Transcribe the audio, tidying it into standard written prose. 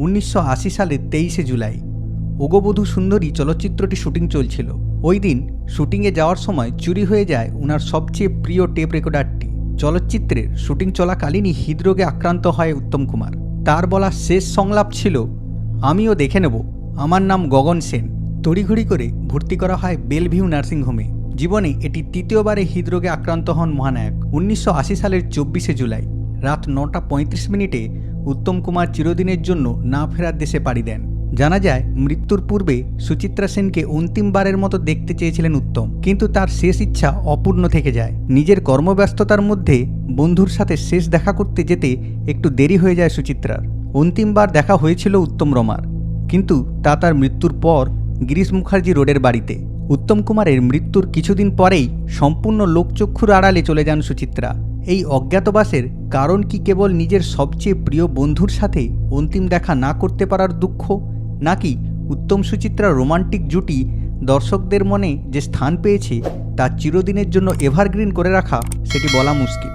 1980 সালের 23শে জুলাই ওগবধূ সুন্দরী চলচ্চিত্রটি শুটিং চলছিল। ওই দিন শুটিংয়ে যাওয়ার সময় চুরি হয়ে যায় ওনার সবচেয়ে প্রিয় টেপ রেকর্ডারটি। চলচ্চিত্রের শুটিং চলাকালীনই হৃদরোগে আক্রান্ত হয় উত্তম কুমার। তার বলা শেষ সংলাপ ছিল, আমিও দেখে নেব, আমার নাম গগন সেন। তড়িঘড়ি করে ভর্তি করা হয় বেলভিউ নার্সিংহোমে। জীবনে এটি তৃতীয়বারে হৃদরোগে আক্রান্ত হন মহানায়ক। 1980 সালের 24শে জুলাই রাত 9টা 35 মিনিটে উত্তম কুমার চিরদিনের জন্য না ফেরার দেশে পাড়ি দেন। জানা যায় মৃত্যুর পূর্বে সুচিত্রা সেনকে অন্তিমবারের মতো দেখতে চেয়েছিলেন উত্তম, কিন্তু তার শেষ ইচ্ছা অপূর্ণ থেকে যায়। নিজের কর্মব্যস্ততার মধ্যে বন্ধুর সাথে শেষ দেখা করতে যেতে একটু দেরি হয়ে যায় সুচিত্রার। অন্তিমবার দেখা হয়েছিল উত্তম রমার, কিন্তু তা তার মৃত্যুর পর গিরিশ মুখার্জি রোডের বাড়িতে। উত্তম কুমারের মৃত্যুর কিছুদিন পরেই সম্পূর্ণ লোকচক্ষুর আড়ালে চলে যান সুচিত্রা। এই অজ্ঞাতবাসের কারণ কি কেবল নিজের সবচেয়ে প্রিয় বন্ধুর সাথে অন্তিম দেখা না করতে পারার দুঃখ, নাকি উত্তম সুচিত্রার রোমান্টিক জুটি দর্শকদের মনে যে স্থান পেয়েছে তা চিরদিনের জন্য এভারগ্রিন করে রাখা, সেটি বলা মুশকিল।